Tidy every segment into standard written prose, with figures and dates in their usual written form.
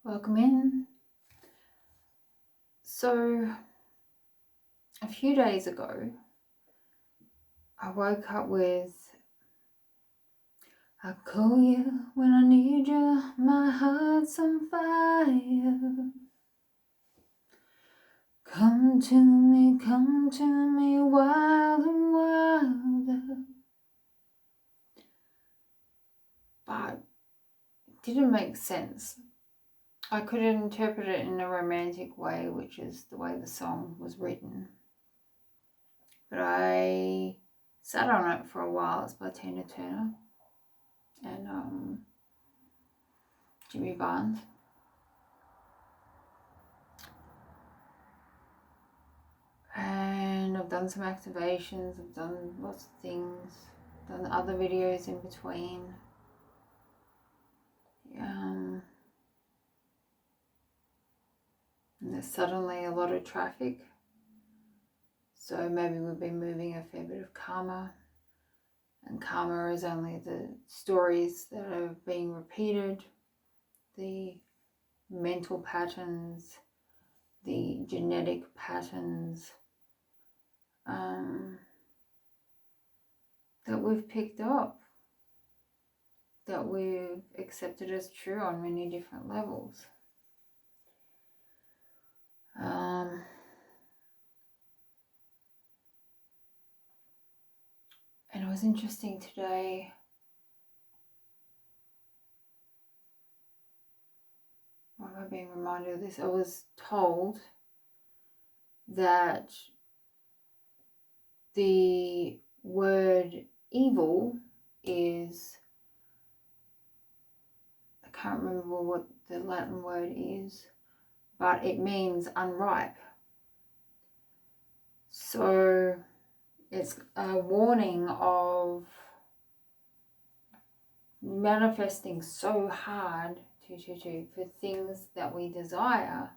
Welcome in. So, a few days ago, I woke up with, I call you when I need you, my heart's on fire. Come to me, wild and wilder. But it didn't make sense. I could interpret it in a romantic way, which is the way the song was written. But I sat on it for a while. It's by Tina Turner and Jimmy Barnes. And I've done some activations, I've done lots of things, done other videos in between. And there's suddenly a lot of traffic. So maybe we've been moving a fair bit of karma. And karma is only the stories that are being repeated, the mental patterns, the genetic patterns that we've picked up, that we've accepted as true on many different levels. And it was interesting today. Why am I being reminded of this? I was told that the word evil is, I can't remember what the Latin word is, but it means unripe. So it's a warning of manifesting so hard for things that we desire,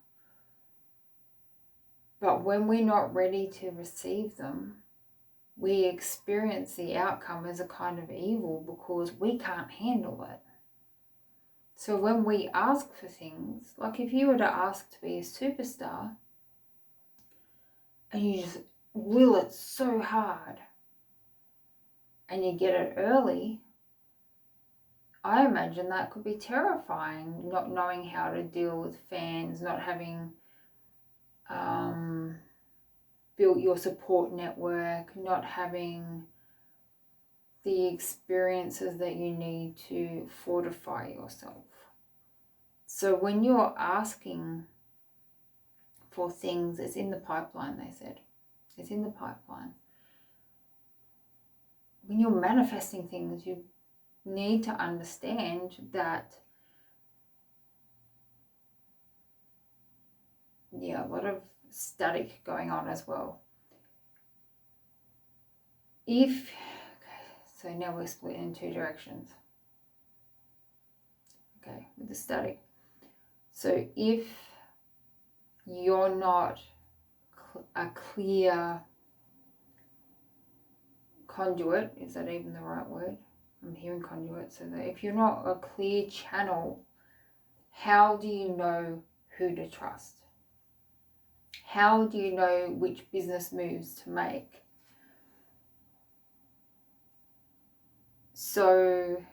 but when we're not ready to receive them, we experience the outcome as a kind of evil because we can't handle it. So when we ask for things, like if you were to ask to be a superstar and you just will it so hard and you get it early, I imagine that could be terrifying, not knowing how to deal with fans, not having built your support network, not having the experiences that you need to fortify yourself. So when you're asking for things, it's in the pipeline, they said. It's in the pipeline. When you're manifesting things, you need to understand that, a lot of static going on as well. So now we're split in two directions. Okay, with the static. So if you're not a clear conduit, is that even the right word? I'm hearing conduit. So that if you're not a clear channel, how do you know who to trust? How do you know which business moves to make? So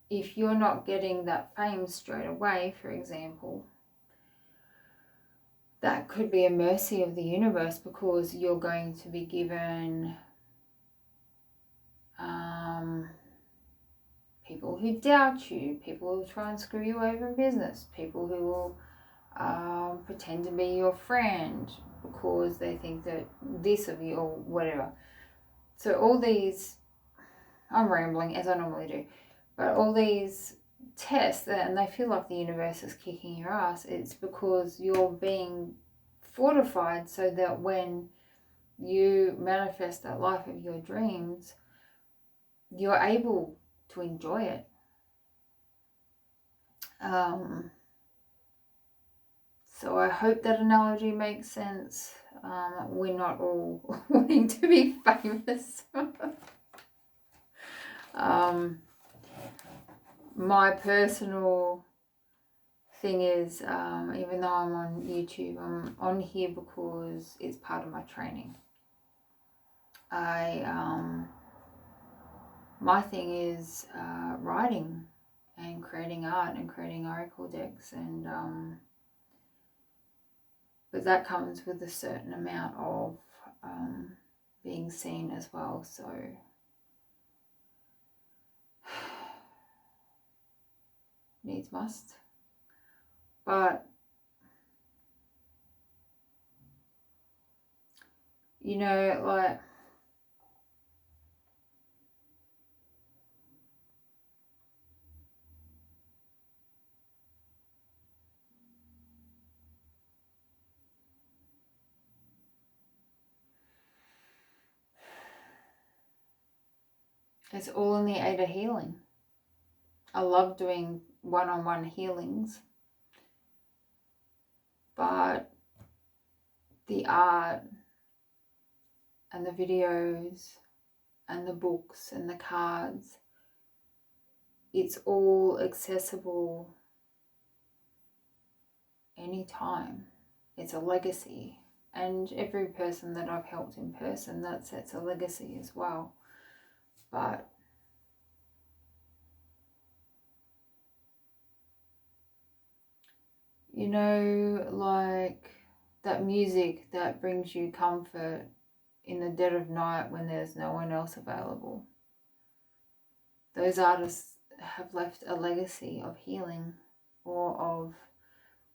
if you're not getting that fame straight away, for example, that could be a mercy of the universe because you're going to be given people who doubt you, people who try and screw you over in business, people who will pretend to be your friend because they think that this of you or whatever. So all these, I'm rambling as I normally do, but all these tests, and they feel like the universe is kicking your ass, it's because you're being fortified so that when you manifest that life of your dreams, you're able to enjoy it. So I hope that analogy makes sense. We're not all wanting to be famous. My personal thing is, even though I'm on YouTube, I'm on here because it's part of my training. My thing is writing and creating art and creating oracle decks, and but that comes with a certain amount of being seen as well. So needs must. But you know, like, it's all in the aid of healing. I love doing one-on-one healings, but the art and the videos and the books and the cards, it's all accessible anytime. It's a legacy, and every person that I've helped in person, that sets a legacy as well. But you know, like that music that brings you comfort in the dead of night when there's no one else available. Those artists have left a legacy of healing or of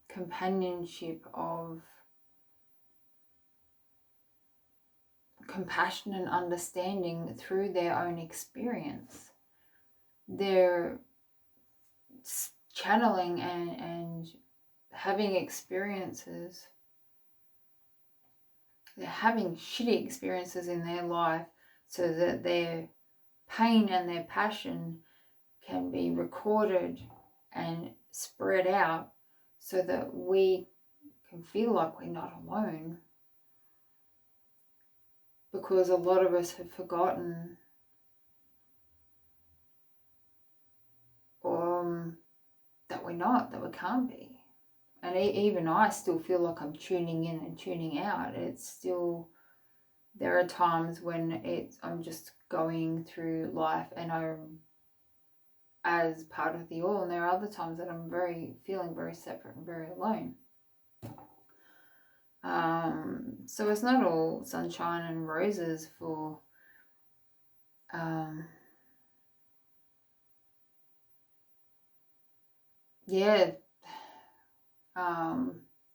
companionship, of compassion and understanding through their own experience. They're channeling and having experiences. They're having shitty experiences in their life so that their pain and their passion can be recorded and spread out so that we can feel like we're not alone. Because a lot of us have forgotten that we're not, that we can't be. And even I still feel like I'm tuning in and tuning out. It's still, there are times when I'm just going through life and I'm as part of the all, and there are other times that I'm feeling very separate and very alone. So it's not all sunshine and roses for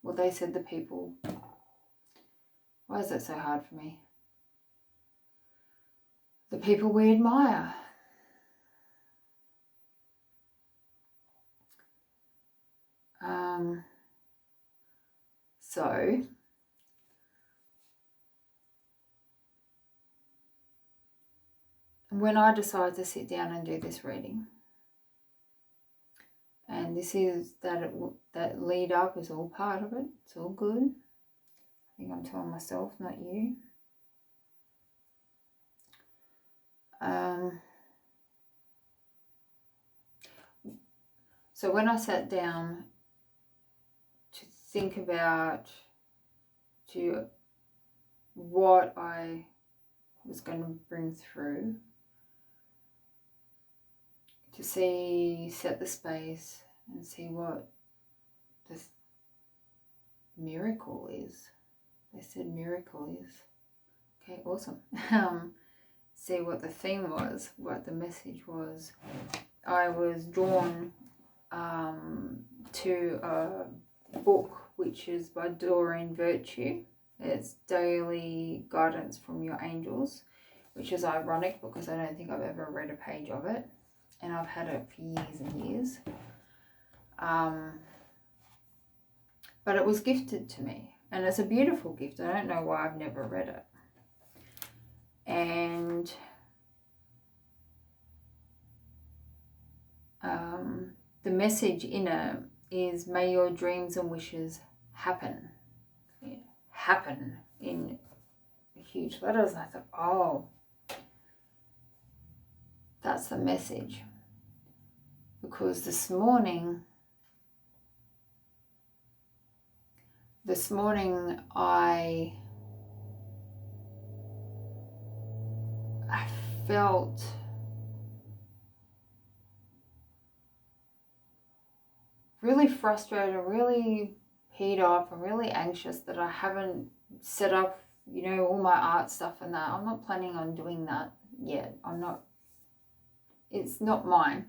well, they said the people, why is that so hard for me? The people we admire. So when I decided to sit down and do this reading, and this is that lead up is all part of it, it's all good. I think I'm telling myself, not you. So when I sat down to think about what I was going to bring through, to set the space and see what this miracle is. They said miracle is. Okay, awesome. See what the theme was, what the message was. I was drawn to a book which is by Doreen Virtue. It's Daily Guidance from Your Angels, which is ironic because I don't think I've ever read a page of it, and I've had it for years and years. But it was gifted to me, and it's a beautiful gift. I don't know why I've never read it. And the message in it is, may your dreams and wishes happen. Happen in huge letters. And I thought, oh, that's the message. Because this morning this morning I felt really frustrated, really peed off, and really anxious that I haven't set up, all my art stuff and that. I'm not planning on doing that yet. It's not mine.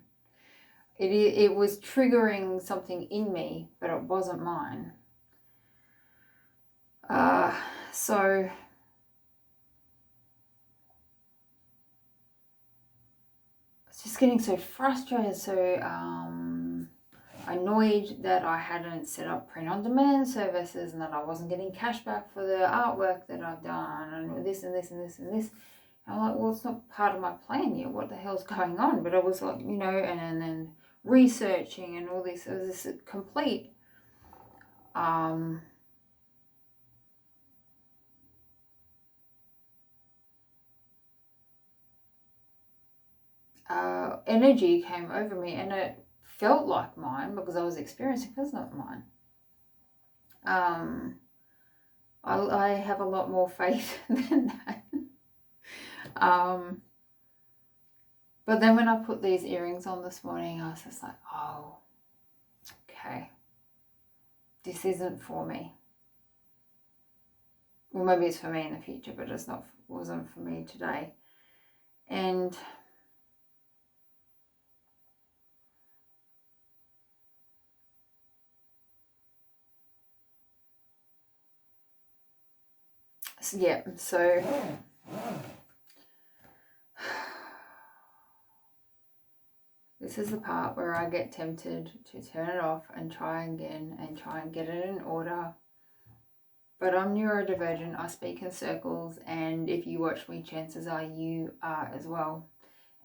It was triggering something in me, but it wasn't mine. So it's just getting so frustrated, so annoyed that I hadn't set up print-on-demand services and that I wasn't getting cash back for the artwork that I've done and this and this and this and this. And I'm like, well, it's not part of my plan yet. What the hell's going on? But I was like, and then researching and all this. It was this complete energy came over me, and it felt like mine because I was experiencing, but it's not mine. I have a lot more faith than that. But then when I put these earrings on this morning, I was just like, oh, okay, this isn't for me. Well, maybe it's for me in the future, but wasn't for me today. And yeah, so this is the part where I get tempted to turn it off and try again and try and get it in order. But I'm neurodivergent, I speak in circles, and if you watch me, chances are you are as well.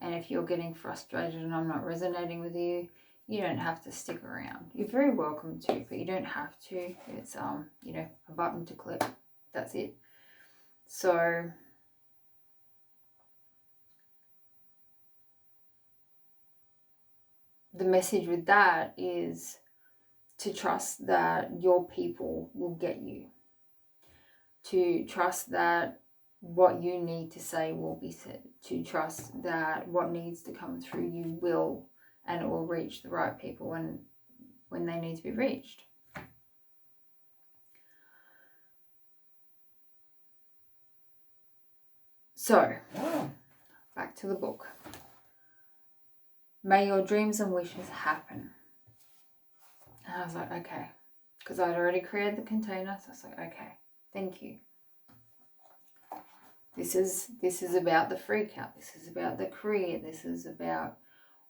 And if you're getting frustrated and I'm not resonating with you, you don't have to stick around. You're very welcome to, but you don't have to. It's a button to click. That's it. So the message with that is to trust that your people will get you. To trust that what you need to say will be said. To trust that what needs to come through you will, and it will reach the right people when they need to be reached. So, back to the book. May your dreams and wishes happen. And I was like, okay. Because I'd already created the container, so I was like, okay, thank you. This is about the freak out. This is about the career. This is about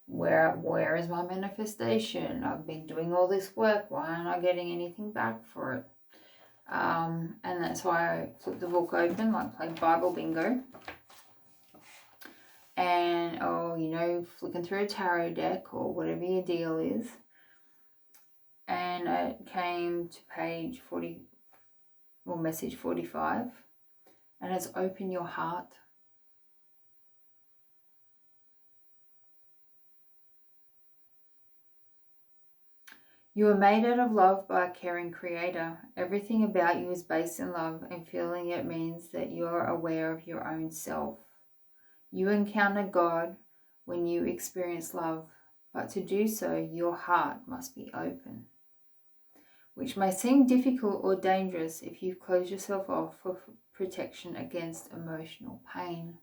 where is my manifestation? I've been doing all this work. Why aren't I getting anything back for it? And that's why I flipped the book open, like play Bible bingo. And, flicking through a tarot deck or whatever your deal is. And it came to page 40, or message 45. And it's open your heart. You are made out of love by a caring creator. Everything about you is based in love, and feeling it means that you are aware of your own self. You encounter God when you experience love, but to do so, your heart must be open, which may seem difficult or dangerous if you close yourself off for protection against emotional pain.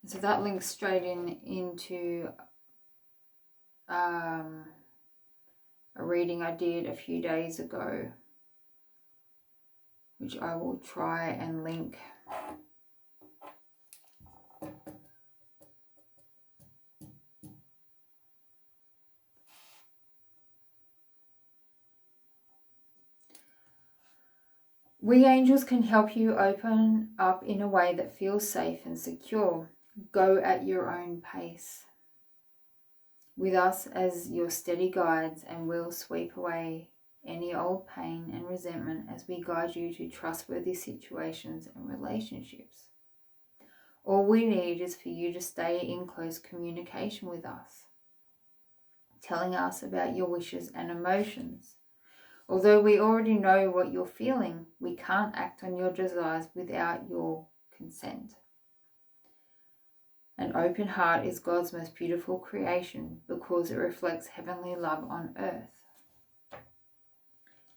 And so that links straight into a reading I did a few days ago, which I will try and link. We angels can help you open up in a way that feels safe and secure. Go at your own pace, with us as your steady guides, and we'll sweep away any old pain and resentment as we guide you to trustworthy situations and relationships. All we need is for you to stay in close communication with us, telling us about your wishes and emotions. Although we already know what you're feeling, we can't act on your desires without your consent. An open heart is God's most beautiful creation because it reflects heavenly love on earth.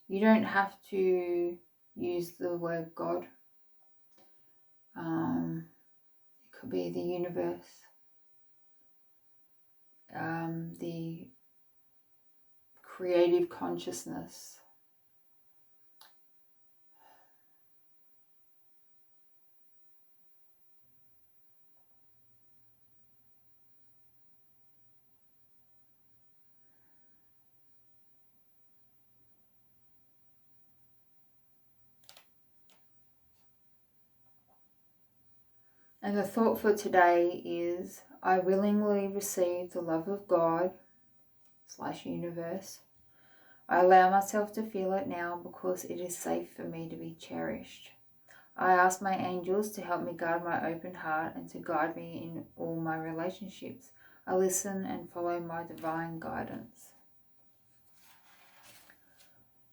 You don't have to use the word God. It could be the universe, the creative consciousness. And the thought for today is, I willingly receive the love of God / universe. I allow myself to feel it now because it is safe for me to be cherished. I ask my angels to help me guard my open heart and to guide me in all my relationships. I listen and follow my divine guidance.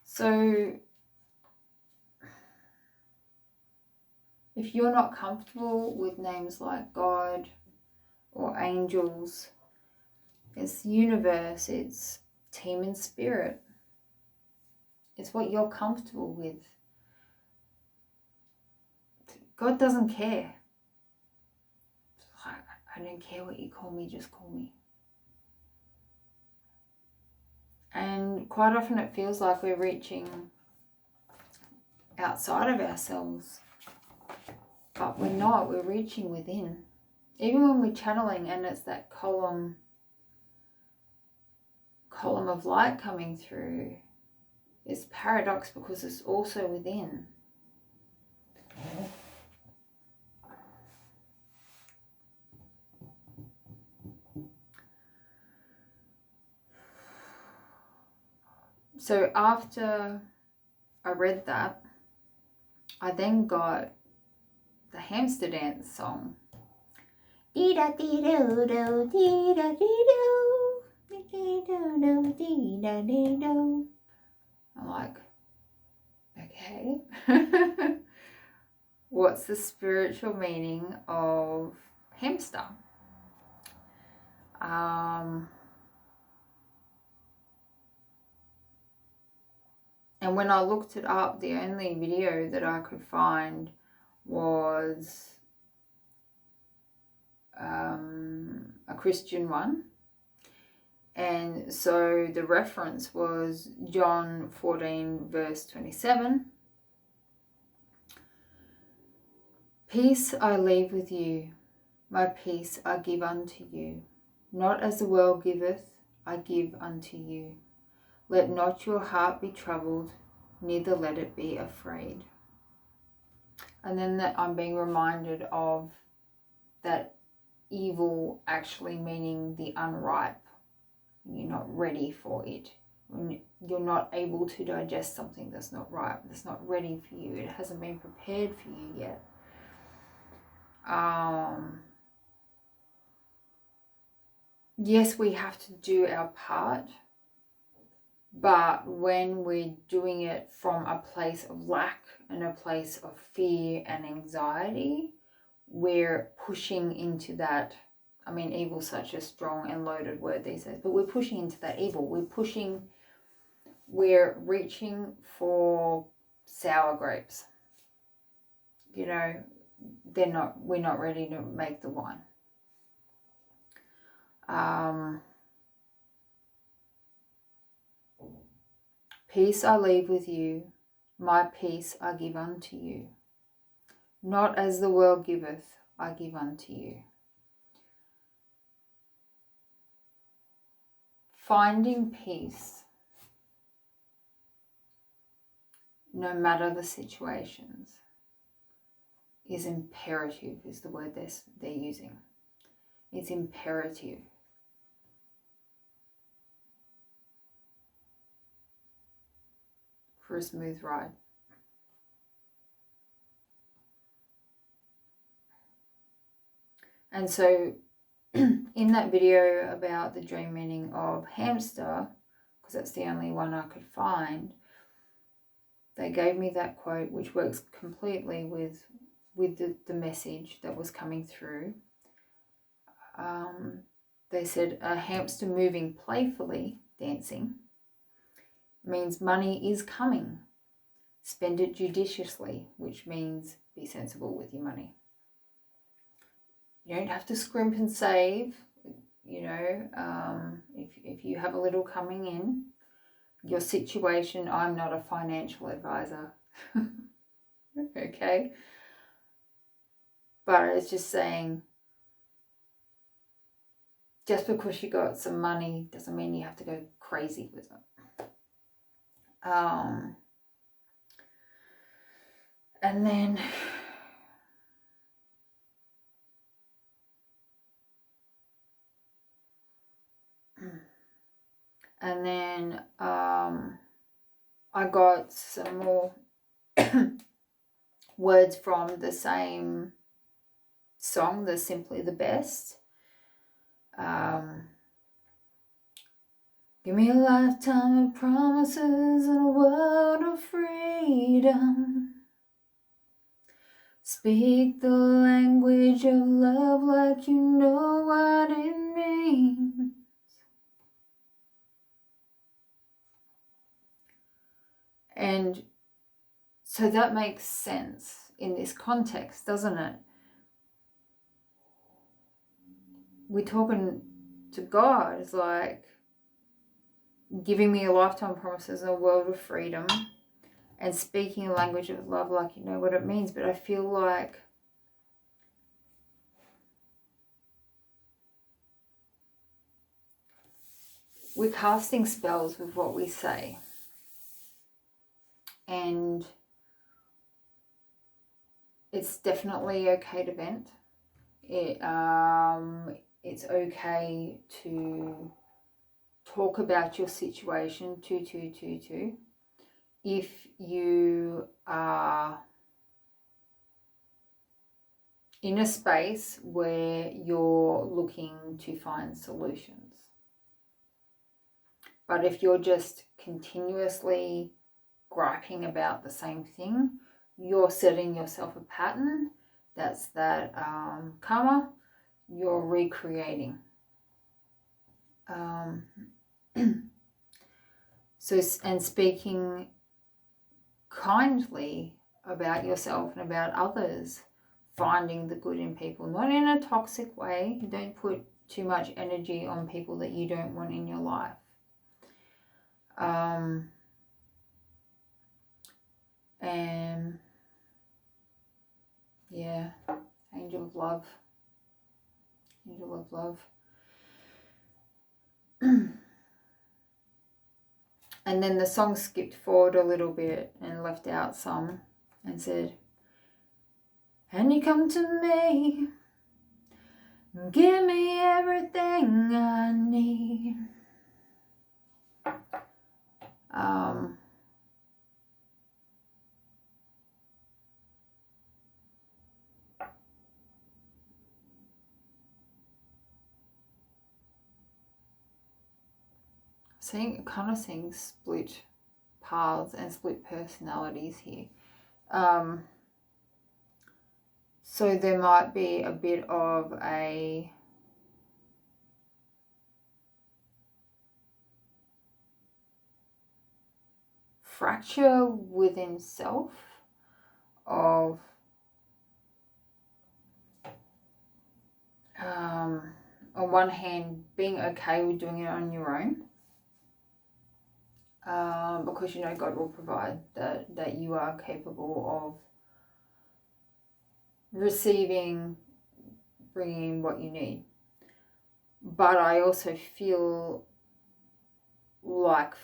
So, if you're not comfortable with names like God or angels, it's the universe, it's team and spirit. It's what you're comfortable with. God doesn't care. I don't care what you call me, just call me. And quite often it feels like we're reaching outside of ourselves. But we're not, we're reaching within. Even when we're channeling and it's that column of light coming through, it's paradox because it's also within. So after I read that, I then got the hamster dance song. Dee-da-dee-do-do, dee-da-dee-do, dee-da-do-do, dee-da-dee-do. I'm like, okay. What's the spiritual meaning of hamster? And when I looked it up, the only video that I could find was a Christian one. And so the reference was John 14 verse 27. Peace I leave with you, my peace I give unto you. Not as the world giveth, I give unto you. Let not your heart be troubled, neither let it be afraid. And then that I'm being reminded of that evil actually meaning the unripe. You're not ready for it. When you're not able to digest something that's not ripe, that's not ready for you. It hasn't been prepared for you yet. Yes, we have to do our part, but when we're doing it from a place of lack and a place of fear and anxiety, we're pushing into that. I mean, evil's such a strong and loaded word these days, but we're pushing into that evil. We're reaching for sour grapes. You know, we're not ready to make the wine. Peace I leave with you, my peace I give unto you. Not as the world giveth, I give unto you. Finding peace, no matter the situations, is imperative, is the word they're using. It's imperative. For a smooth ride. And so in that video about the dream meaning of hamster, because that's the only one I could find, they gave me that quote, which works completely with the message that was coming through. They said, a hamster moving playfully, dancing, means money is coming. Spend it judiciously, which means be sensible with your money. You don't have to scrimp and save. You know, if you have a little coming in, your situation, I'm not a financial advisor. Okay? But it's just saying, just because you got some money doesn't mean you have to go crazy with it. And then I got some more words from the same song, the Simply the Best. Give me a lifetime of promises and a world of freedom. Speak the language of love like you know what it means. And so that makes sense in this context, doesn't it? We're talking to God. It's like giving me a lifetime promises and a world of freedom and speaking a language of love like you know what it means. But I feel like we're casting spells with what we say. And it's definitely okay to vent. It's okay to talk about your situation, if you are in a space where you're looking to find solutions. But if you're just continuously griping about the same thing, you're setting yourself a pattern. That's that karma you're recreating. So, and speaking kindly about yourself and about others, finding the good in people, not in a toxic way. You don't put too much energy on people that you don't want in your life. And yeah, angel of love. Angel of love. And then the song skipped forward a little bit and left out some and said, and you come to me, give me everything I need. Kind of seeing split paths and split personalities here. So there might be a bit of a fracture within self of on one hand being okay with doing it on your own, because you know God will provide, that you are capable of receiving, bringing in what you need. But I also feel like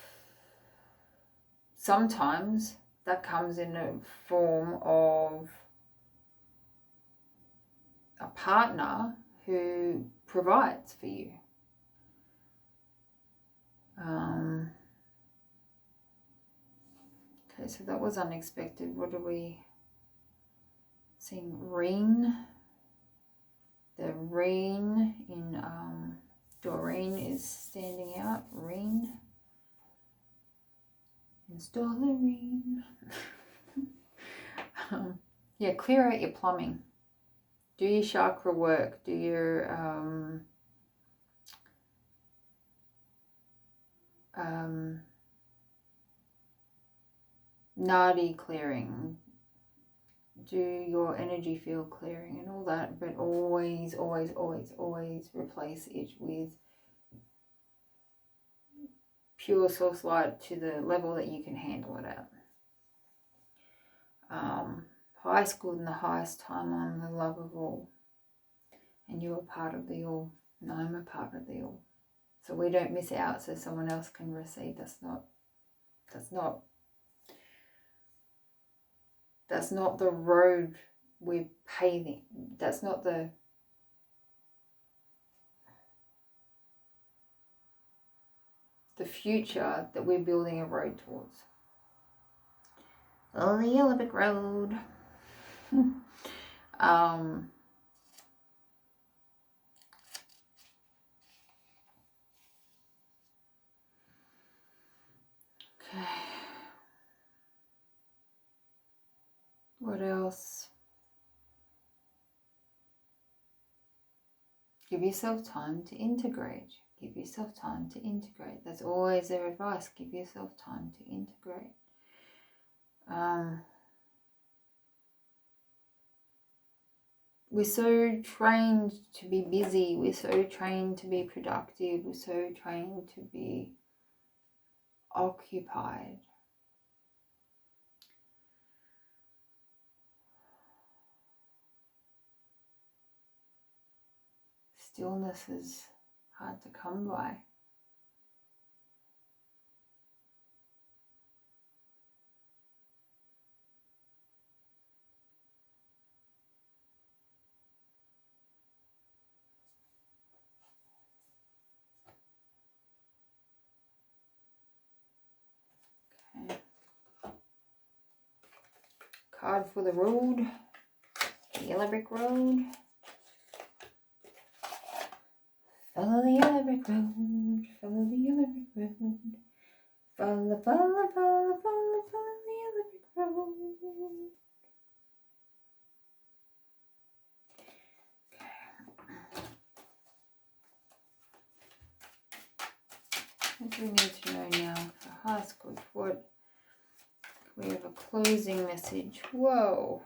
sometimes that comes in a form of a partner who provides for you. Okay, so that was unexpected. What are we seeing? Reen. The Reen in Doreen is standing out. Reen. Install a ring. Yeah, clear out your plumbing. Do your chakra work. Do your nadi clearing. Do your energy field clearing and all that, but always, always, always, always replace it with pure source light to the level that you can handle it at. Highest good and the highest time on the love of all. And you are part of the all, and I'm a part of the all. So we don't miss out so someone else can receive. That's not the road we're paving. That's not the future that we're building a road towards. Oh, the yellow brick road. Okay. What else? Give yourself time to integrate. Give yourself time to integrate. That's always their advice. Give yourself time to integrate. We're so trained to be busy. We're so trained to be productive. We're so trained to be occupied. Stillness is hard to come by. Okay. Card for the road. The yellow brick road. Follow the yellow brick road. Follow the yellow brick road. Follow, follow, follow, follow, follow the yellow brick road. What do we need to know now for Haskell? What? We have a closing message. Whoa.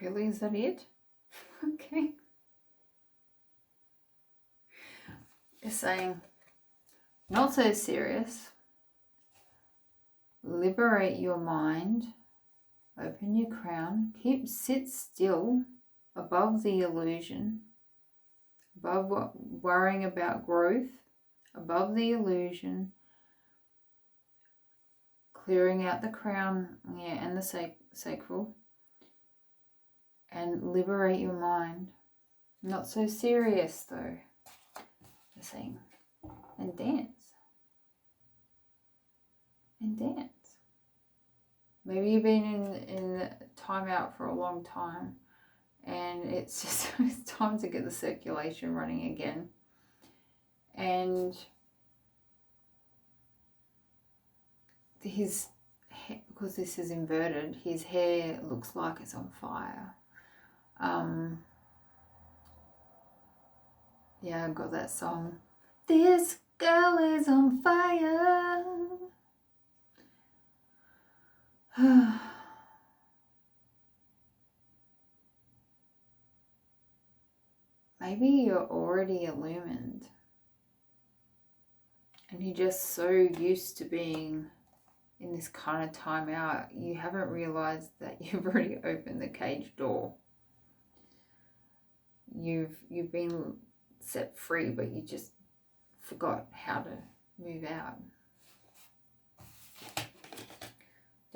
Really, is that it? Okay. It's saying, not so serious. Liberate your mind. Open your crown. Sit still above the illusion. Above worrying about growth. Above the illusion. Clearing out the crown, and the sacral. And liberate your mind. Not so serious though. They're saying, and dance. And dance. Maybe you've been in timeout for a long time and it's just it's time to get the circulation running again. And his, because this is inverted, his hair looks like it's on fire. Yeah, I got that song. This girl is on fire. Maybe you're already illumined and you're just so used to being in this kind of timeout, you haven't realized that you've already opened the cage door. You've been set free, but you just forgot how to move out.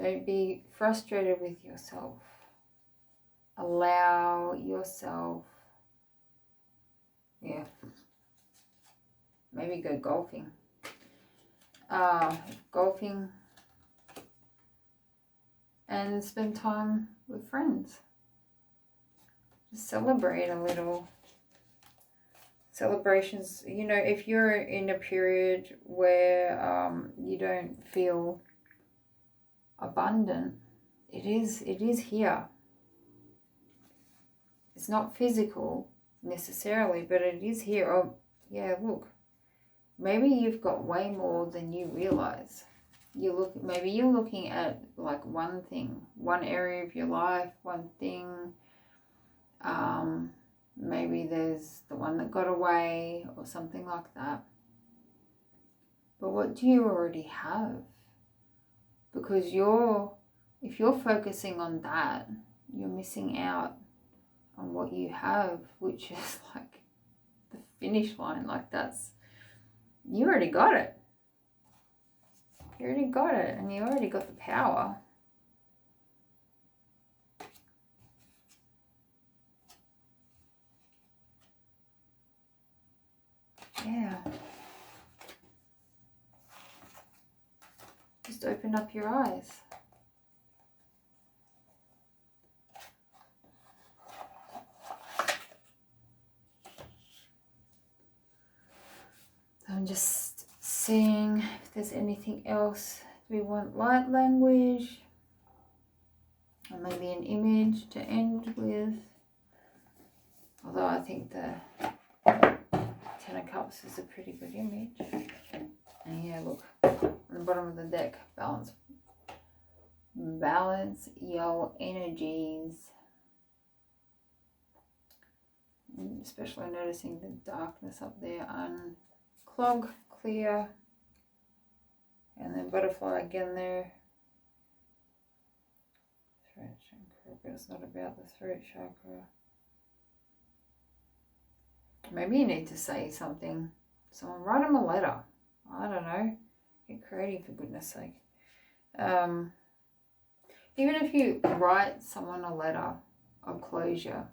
Don't be frustrated with yourself. Allow yourself, maybe go golfing. Golfing and spend time with friends. Just celebrate a little. Celebrations, if you're in a period where you don't feel abundant, it is here. It's not physical necessarily, but it is here. Oh yeah, look, maybe you've got way more than you realize. Maybe you're looking at like one thing, one area of your life, one thing. Maybe there's the one that got away or something like that. But what do you already have? Because if you're focusing on that, you're missing out on what you have, which is like the finish line. Like you already got it. You already got it, and you already got the power. Yeah. Just open up your eyes. I'm just seeing if there's anything else. Do we want light language? Or maybe an image to end with? Although I think the Ten of Cups is a pretty good image. And yeah, look, on the bottom of the deck, balance your energies. Especially noticing the darkness up there. Unclog, clear, and then butterfly again there. Throat chakra, but it's not about the throat chakra. Maybe you need to say something. Someone write them a letter. I don't know. Get creative, for goodness sake. Even if you write someone a letter of closure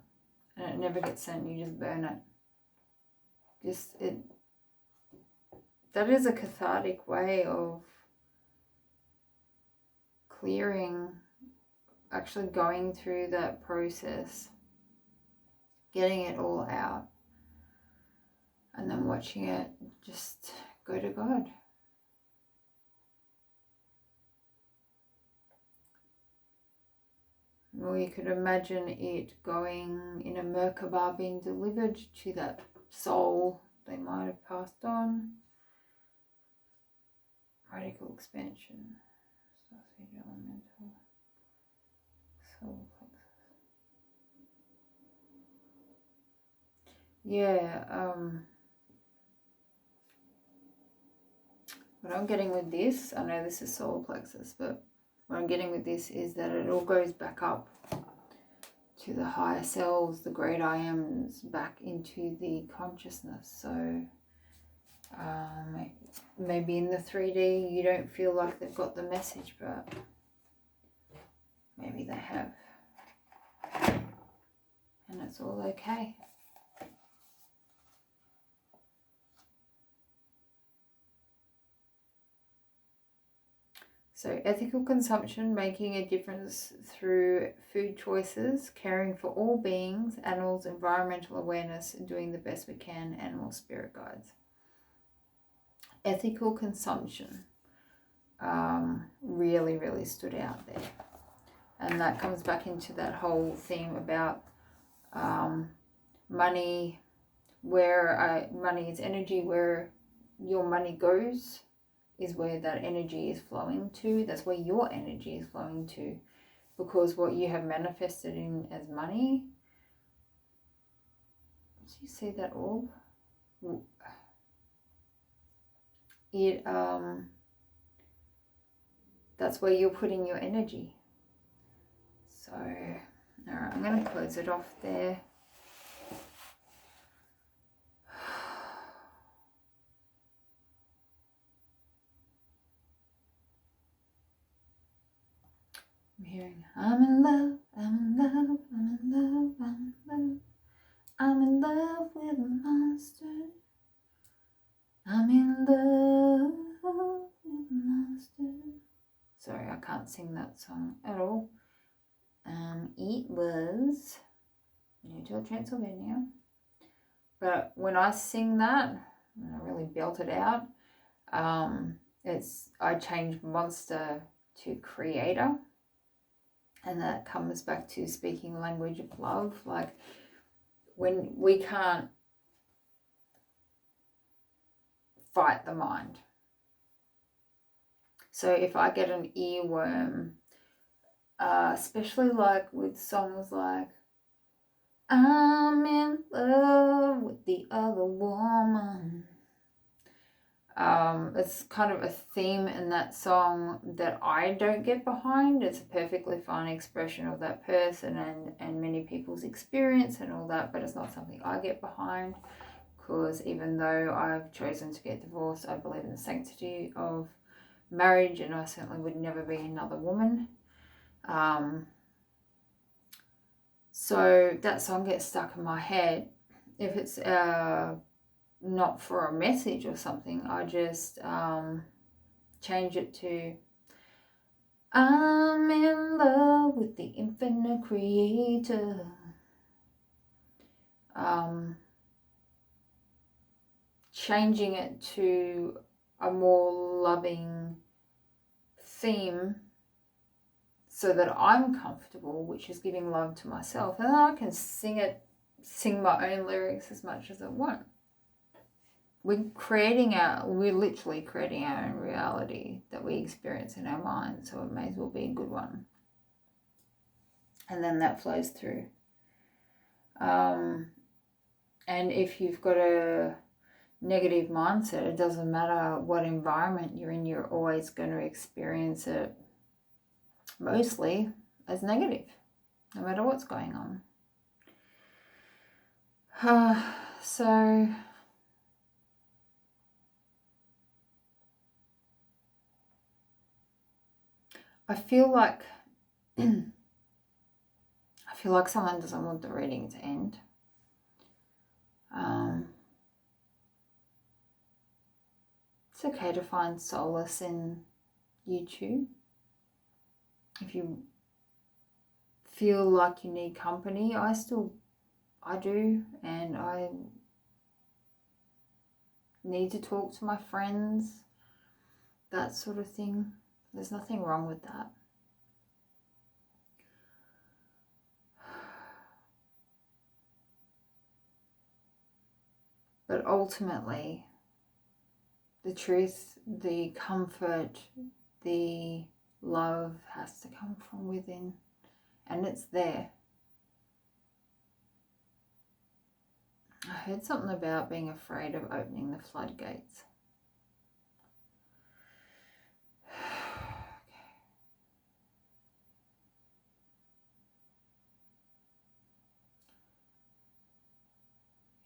and it never gets sent, you just burn it. That is a cathartic way of clearing, actually going through that process, getting it all out, and then watching it just go to God. Or you could imagine it going in a Merkaba, being delivered to that soul they might have passed on. Radical expansion. Elemental. Soul plexus. Yeah, what I'm getting with this, I know this is solar plexus, but what I'm getting with this is that it all goes back up to the higher selves, the great I ams, back into the consciousness. So maybe in the 3D you don't feel like they've got the message, but maybe they have. And it's all okay. So ethical consumption, making a difference through food choices, caring for all beings, animals, environmental awareness, and doing the best we can, animal spirit guides. Ethical consumption really, really stood out there. And that comes back into that whole theme about money, where money is energy, where your money goes is where that energy is flowing to. That's where your energy is flowing to. Because what you have manifested in as money, do you see that orb? It that's where you're putting your energy. So, all right, I'm going to close it off there. I'm hearing, I'm in love, I'm in love, I'm in love, I'm in love. I'm in love with a monster. I'm in love with a monster. Sorry, I can't sing that song at all. It was New Hotel Transylvania. But when I sing that, when I really belt it out, I change monster to creator. And that comes back to speaking language of love. Like when we can't fight the mind. So if I get an earworm, especially like with songs like I'm in love with the other woman, it's kind of a theme in that song that I don't get behind. It's a perfectly fine expression of that person and many people's experience and all that, but it's not something I get behind, because even though I've chosen to get divorced, I believe in the sanctity of marriage, and I certainly would never be another woman. So that song gets stuck in my head. If it's not for a message or something, I just change it to I'm in love with the infinite creator. Changing it to a more loving theme so that I'm comfortable, which is giving love to myself, and then I can sing my own lyrics as much as I want. We're literally creating our own reality that we experience in our mind, so it may as well be a good one. And then that flows through. And if you've got a negative mindset, it doesn't matter what environment you're in, you're always going to experience it mostly as negative, no matter what's going on. So I feel like someone doesn't want the reading to end. It's okay to find solace in YouTube. If you feel like you need company, I do, and I need to talk to my friends, that sort of thing. There's nothing wrong with that. But ultimately, the truth, the comfort, the love has to come from within, and it's there. I heard something about being afraid of opening the floodgates.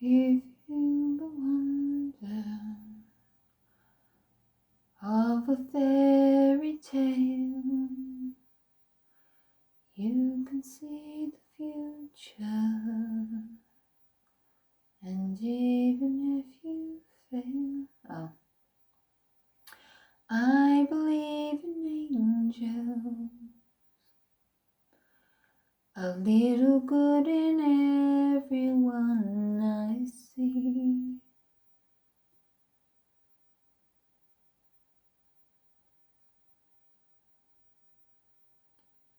If in the wonder of a fairy tale, you can see the future, and even if you fail, I believe in angels, a little good in everyone I see.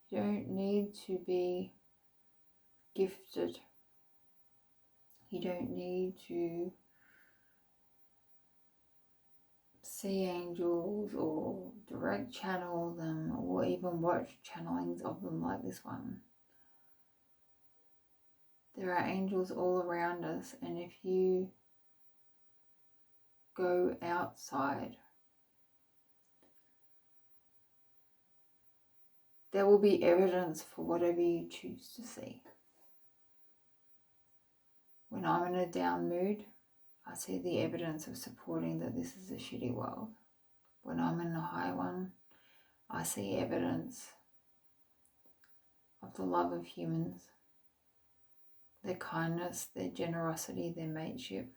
You don't need to be gifted. You don't need to see angels or direct channel them or even watch channelings of them like this one. There are angels all around us, and if you go outside, there will be evidence for whatever you choose to see. When I'm in a down mood, I see the evidence of supporting that this is a shitty world. When I'm in a high one, I see evidence of the love of humans, their kindness, their generosity, their mateship.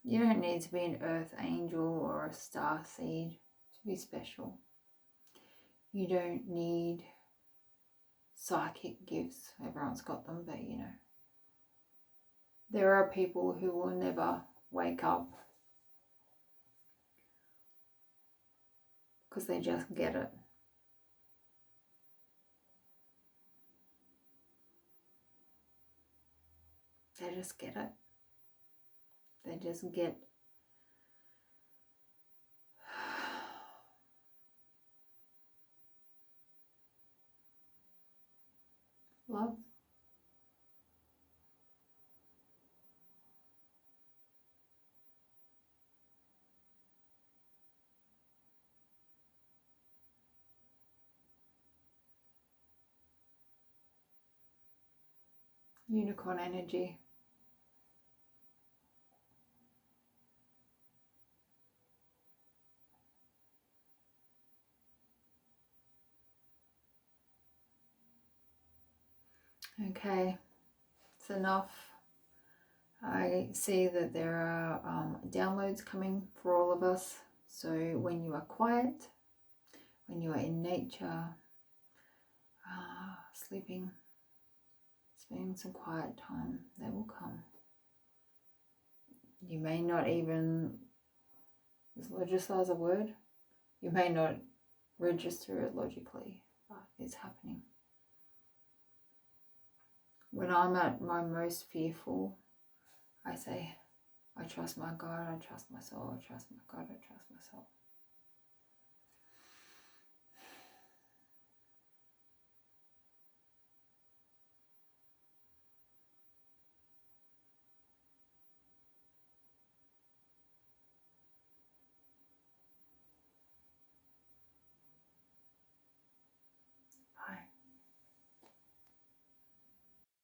You don't need to be an earth angel or a star seed to be special. You don't need psychic gifts. Everyone's got them, but you know. There are people who will never wake up because they just get it. They just get it. They just get love. Unicorn energy. Okay, it's enough. I see that there are downloads coming for all of us. So when you are quiet, when you are in nature, sleeping, spending some quiet time, they will come. You may not even, is logicize a word? You may not register it logically, but it's happening. When I'm at my most fearful, I say, I trust my God, I trust my soul, I trust my God, I trust my soul.